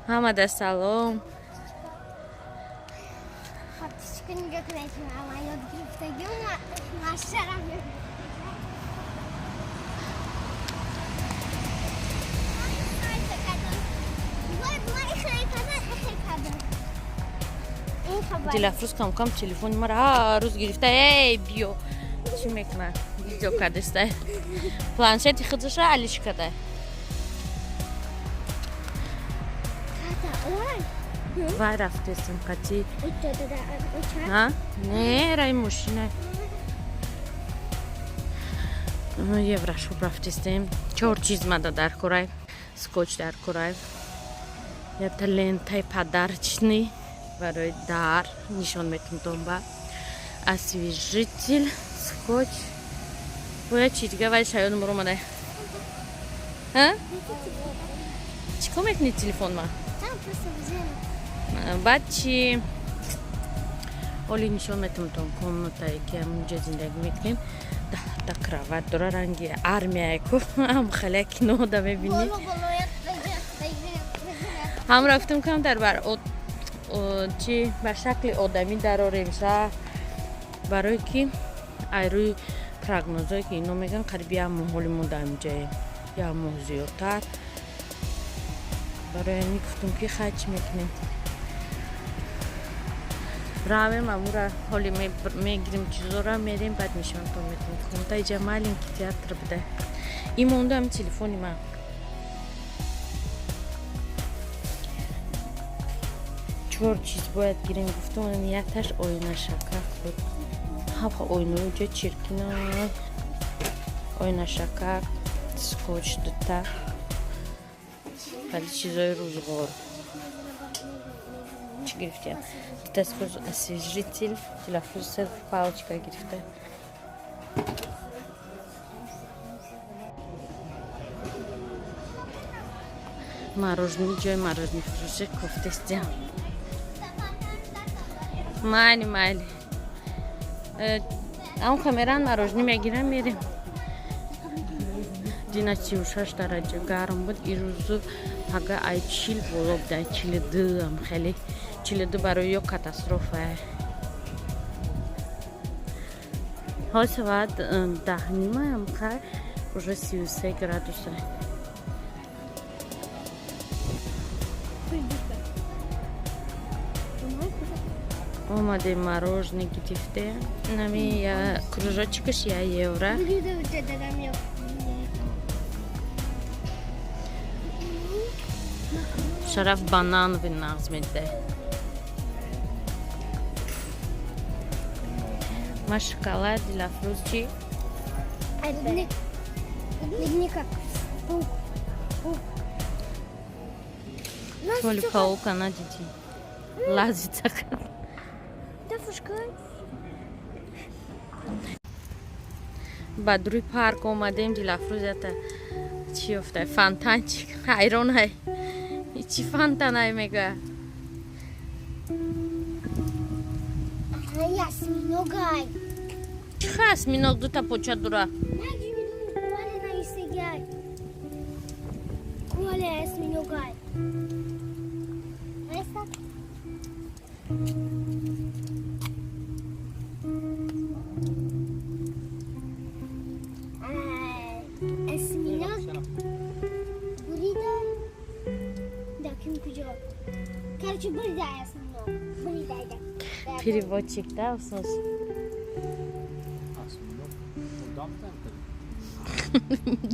Hamada salom. دلافروز کم کم تلفن مرا هر روز گرفته. ای بیو چی میکنه؟ ویدیو کردسته. پلانشتی خودش را علیش کرده. وای رفتیم کتی. ها؟ نه رای ماشینه. یه ورش رفتیم. 4 چیز ماده در کورای. سکوچ در کورای. یه تلنتای پدرچنی برای در نشان میتونم دنبال. освежитель, скотч. باید چی دیگه ولی شاید نمرو ماده. ها؟ چیکار میکنی تلفن ما؟ بعد چی؟ حالی نشان میتونم کامنتایی که همونجا زندگی میکنیم. ده کراوات داره رنگی آرمیای کو هم خیلی نودا میبینی. هم رفتم کم در بر چی به شکل آدمی دراریم شا برای که ایروی پروگنوزایی که اینو میگن قریبی هم حالی مونده اینجاییم یا موزیوتر برای اینی گفتم که خرچ میکنیم رویم امورا حالی میگیریم چیزا را میریم بعد نشان تو میکنیم کمتای جمال این که تیاتر بده این مونده هم تلفونی من 4 چیز باید گیریم گفتم نیتش آینه شکر بود ها آینه اونجا چرکینه آینه شکر سکوچ دوتا ولی چیزای روزگار چی گرفتیم؟ دستگوز освежитель تلفظ صرف پاوچکا گرفته مارژنی جای مارژنی فروشه کفتستیم مالی اون کامران مارژنی میگیرم میریم دینا 36 درجه گرم بود این روزو هگه ای چیل بولاب ده چیل دم خیلی چیل دو برای یک کاتاستروفه ها ساعت 10 نیمه هم که уже 33 градуса اومده мороженое گرفته نمی یا кружочкش یا یورو شرف بانان و نغز میده ما شکلات دلافروز چی؟ تولی پاوکا ندیدی لازی تکن بعد روی پارک اومدیم دلافروز چی افته فانتان چی حیران های چی فانتان های میگه Осьминогай. چه осьминог دو تا پوچه داره Коля осьминогай. Осьминог. Бурida. Да, кем куда? Короче, бурida осьминог. Бурida. переводчик да усос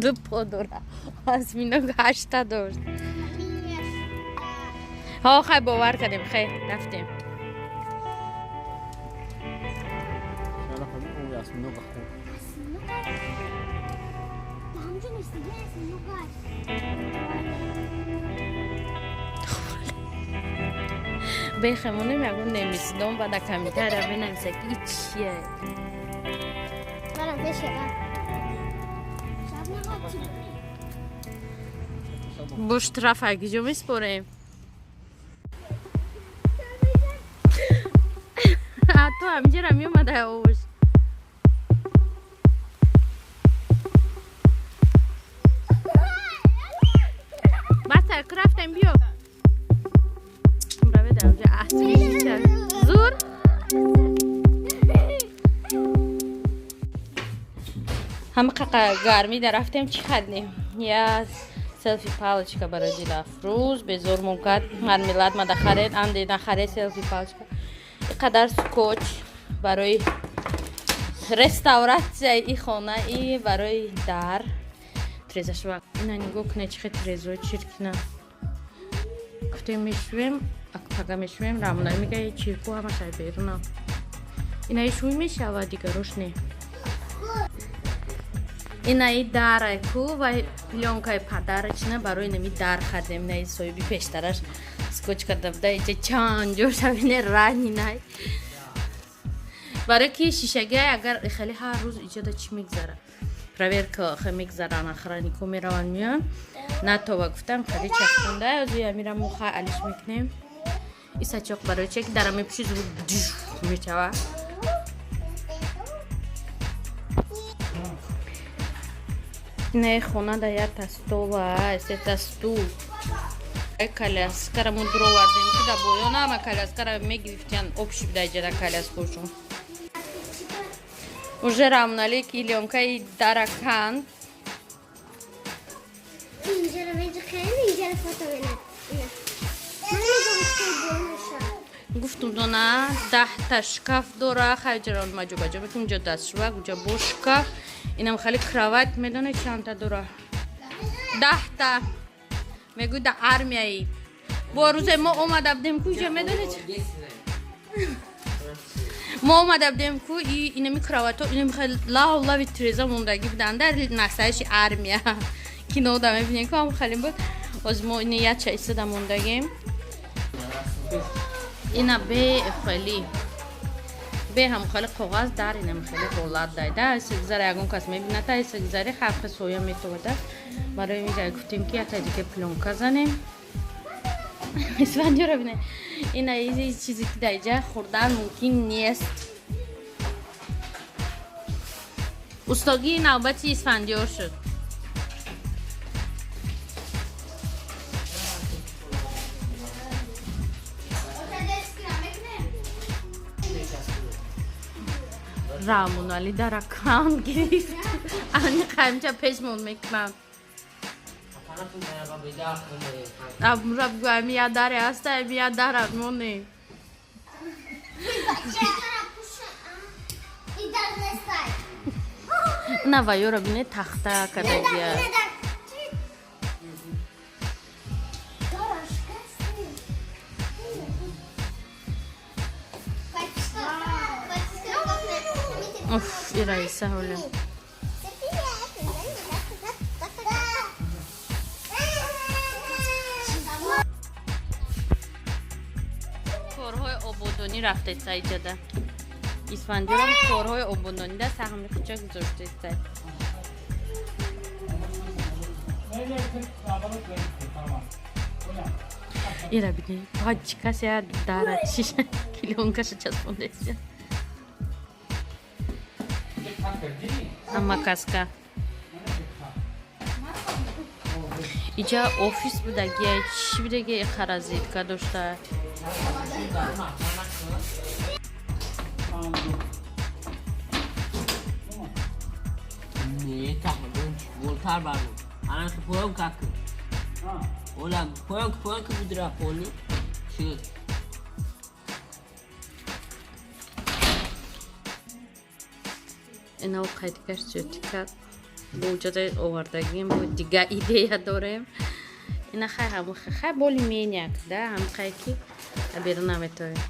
دو پا داره осьминог 8 داشت ها خیلی باور کردیم خیلی رفتیم بخمونه میگم نمیسیدم بعد کمیتر رو بنویسه که چیه منم بشه بوش طرف اگه جو میسپریم تو همینجا رو میومده اوش بس رفتم بیو همه گرمی رفتیم چی خریدیم؟ یه سلفی پالچکا برای دلافروز به زور ممکن مرملاد ما خرید ام نخرید سلفی پالچکا اینقدر سکوچ برای رستوراسیون این خانه ای برای در تریزش وقت اینا نگاه کنه چه تریزوی چرکینه گفتیم میشویم اگه میشویم رامونای میگه چیرکو همه شای بیرونه اینا ایشوی میشه و دیگه روش نه اینا ای داره کو و پلیونکای پدرش نه برای نمی در خردیم نه سویبی پیشترش سکوچ کرده بوده ایچه چند جور شوینه رنی نه برای که شیشگی اگر خیلی هر روز ایجاد چی میگذره پرویر که خیلی میگذرن آخرانی که میروان میان نه تو و گفتم خیلی چسبونده از یا میرم موخه علیش میکنیم این سچاق برای چه که درم میپوشی زود دیش میچوه نه خونه دا یا تستو و استه تستو کلاس کرمون درو وردیم که دا بویو نامه کلاس کرم میگیفتین اپشی بدای جدا کلاس خوشون уже равнали к Ильонкой даракан. اینجا رو میگه خیلی اینجا فوتو بینه گفتم دونا 10 تا شکاف داره خیجران ماجو بکن اینجا دستشویی اونجا بوشکا اینم خیلی کراوات میدونه چند تا داره 10 تا میگو دا آرمیایی با روز ما اومده بودیم کجا میدونه ما اومده بودیم که اینه می کراواتو اینه می خیلی لا تریزا موندگی بودن در نقصهش آرمیا که نو دمه بینیم که هم خیلی بود از ما اینه یه چه ایسته موندگیم اینه به خیلی به هم خیلی کاغذ در اینه می خیلی دولت دایده ایسه گذاره اگون کس می بینه تا ایسه گذاره خرق سویا می توده برای میگه گفتیم که تا دیگه پلونکا زنیم اسفندی رو بینه اینه یه چیزی که در اینجا خوردن ممکن نیست استاگی نوبتی اسفندیار شد رامون علی در اکان گرفت آنی خیمچه پشمون میکنم امروز گویم یاد داره است یاد دارم مونی نه وایو رو بینه تخته کده بیا اوف ای رئیسه هوله کارهای آبادانی رفته سعی جده اسفندیار هم کارهای آبادانی ده سهمی خوچه گذاشته سعی ای را بینه باید چی کسی ها داره چیش کلیونکش چسبونده سیا اما کسکه اینجا آفیس بوده گیه چی بوده گیه خرازید که داشته Ne takmadın? Voltar var mı? Anan ki poyam kakı. Oğlum poyam ki budra poli. Şu. اینا و قید کش چوتی کرد با وجود آوردگیم با دیگه ایده داریم اینا خیلی همون خیلی بولی مینیک ده هم خیلی که بیرون نمیتونیم